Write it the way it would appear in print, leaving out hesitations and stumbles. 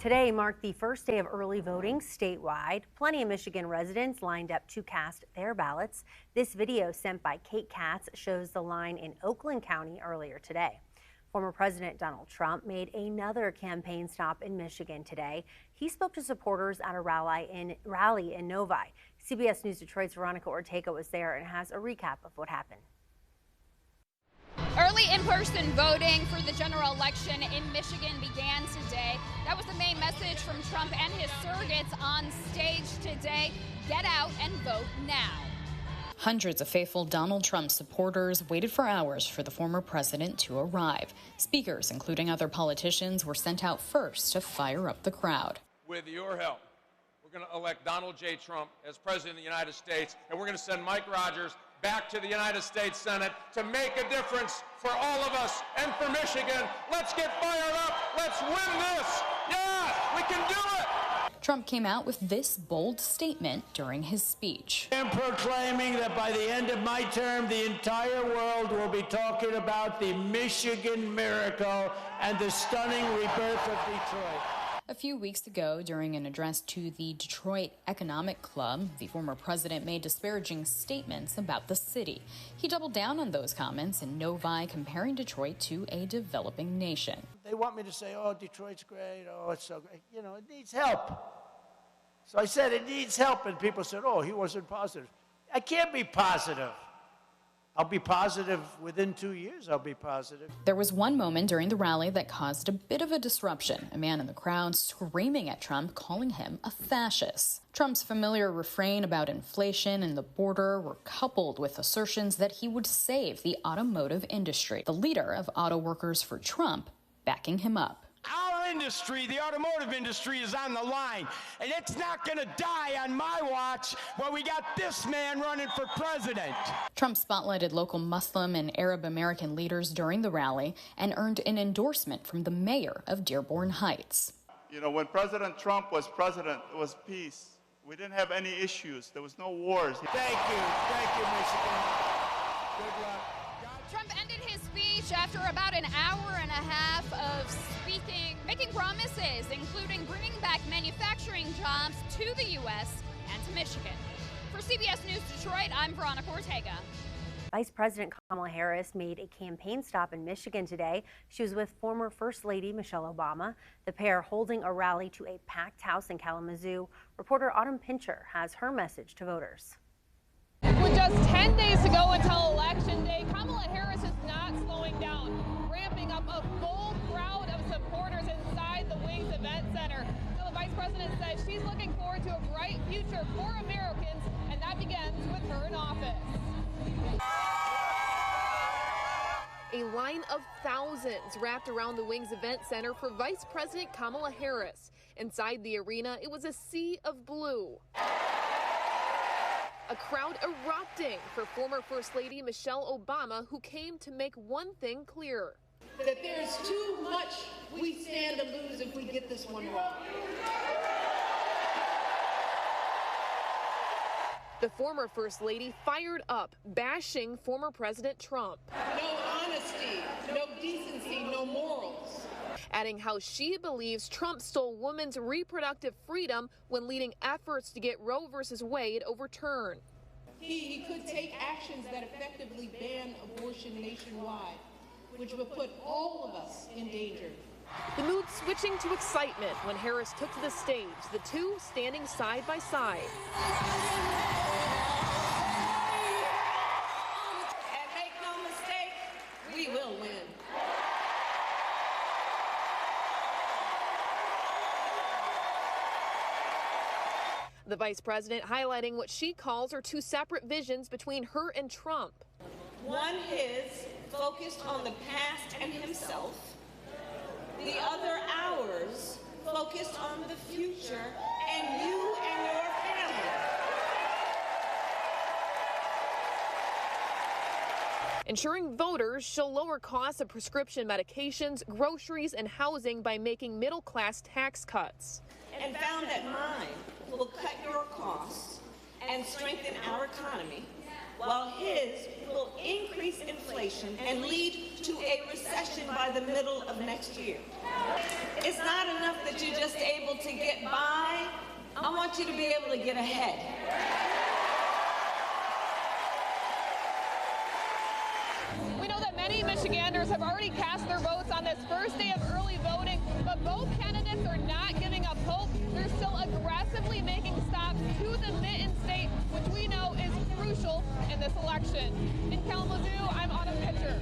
Today marked the first day of early voting statewide. Plenty of Michigan residents lined up to cast their ballots. This video sent by Kate Katz shows the line in Oakland County earlier today. Former President Donald Trump made another campaign stop in Michigan today. He spoke to supporters at a rally in Novi. CBS News Detroit's Veronica Ortega was there and has a recap of what happened. Early in-person voting for the general election in Michigan began today. That was the main message from Trump and his surrogates on stage today. Get out and vote now. Hundreds of faithful Donald Trump supporters waited for hours for the former president to arrive. Speakers, including other politicians, were sent out first to fire up the crowd. With your help, we're going to elect Donald J. Trump as president of the United States, and we're going to send Mike Rogers back to the United States Senate to make a difference for all of us and for Michigan. Let's get fired up. Let's win this. Yeah, we can do it. Trump came out with this bold statement during his speech. I am proclaiming that by the end of my term, the entire world will be talking about the Michigan miracle and the stunning rebirth of Detroit. A few weeks ago, during an address to the Detroit Economic Club, the former president made disparaging statements about the city. He doubled down on those comments in Novi, comparing Detroit to a developing nation. They want me to say, oh, Detroit's great, oh, it's so great. You know, it needs help. So I said it needs help, and people said, oh, he wasn't positive. I can't be positive. I'll be positive within 2 years. I'll be positive. There was one moment during the rally that caused a bit of a disruption. A man in the crowd screaming at Trump, calling him a fascist. Trump's familiar refrain about inflation and the border were coupled with assertions that he would save the automotive industry. The leader of Auto Workers for Trump backing him up. Our industry, the automotive industry, is on the line, and it's not going to die on my watch while we got this man running for president. Trump spotlighted local Muslim and Arab American leaders during the rally and earned an endorsement from the mayor of Dearborn Heights. You know, when President Trump was president, it was peace. We didn't have any issues. There was no wars. Thank you, Michigan. Good luck. Trump ended his speech after about an hour and a half of speaking, making promises, including bringing back manufacturing jobs to the U.S. and to Michigan. For CBS News Detroit, I'm Veronica Ortega. Vice President Kamala Harris made a campaign stop in Michigan today. She was with former First Lady Michelle Obama, the pair holding a rally to a packed house in Kalamazoo. Reporter Autumn Pincher has her message to voters. With just 10 days to go until Election Day, Kamala Harris is not slowing down, ramping up a full crowd of supporters inside the Wings Event Center. So the Vice President says she's looking forward to a bright future for Americans, and that begins with her in office. A line of thousands wrapped around the Wings Event Center for Vice President Kamala Harris. Inside the arena, it was a sea of blue. A crowd erupting for former First Lady Michelle Obama, who came to make one thing clear. That there's too much we stand to lose if we get this one wrong. The former First Lady fired up, bashing former President Trump. No honesty, no decency, no morals. Adding how she believes Trump stole women's reproductive freedom when leading efforts to get Roe v. Wade overturned. He could take actions that effectively ban abortion nationwide, which would put all of us in danger. The mood switching to excitement when Harris took to the stage, the two standing side by side. And make no mistake, we will win. The vice president highlighting what she calls are two separate visions between her and Trump. One his, focused on the past and himself. The other ours, focused on the future and you and your family. Ensuring voters she'll lower costs of prescription medications, groceries, and housing by making middle-class tax cuts. And found that mine will cut your costs and strengthen our economy, while his will increase inflation and lead to a recession by the middle of next year. It's not enough that you're just able to get by. I want you to be able to get ahead. We know that many Michiganders have already cast their votes on this first day of early voting, but both candidates are not giving up hope. They're still aggressively making stops to the Mitten State, which we know is crucial in this election. In Kalamazoo, I'm Autumn Pitcher.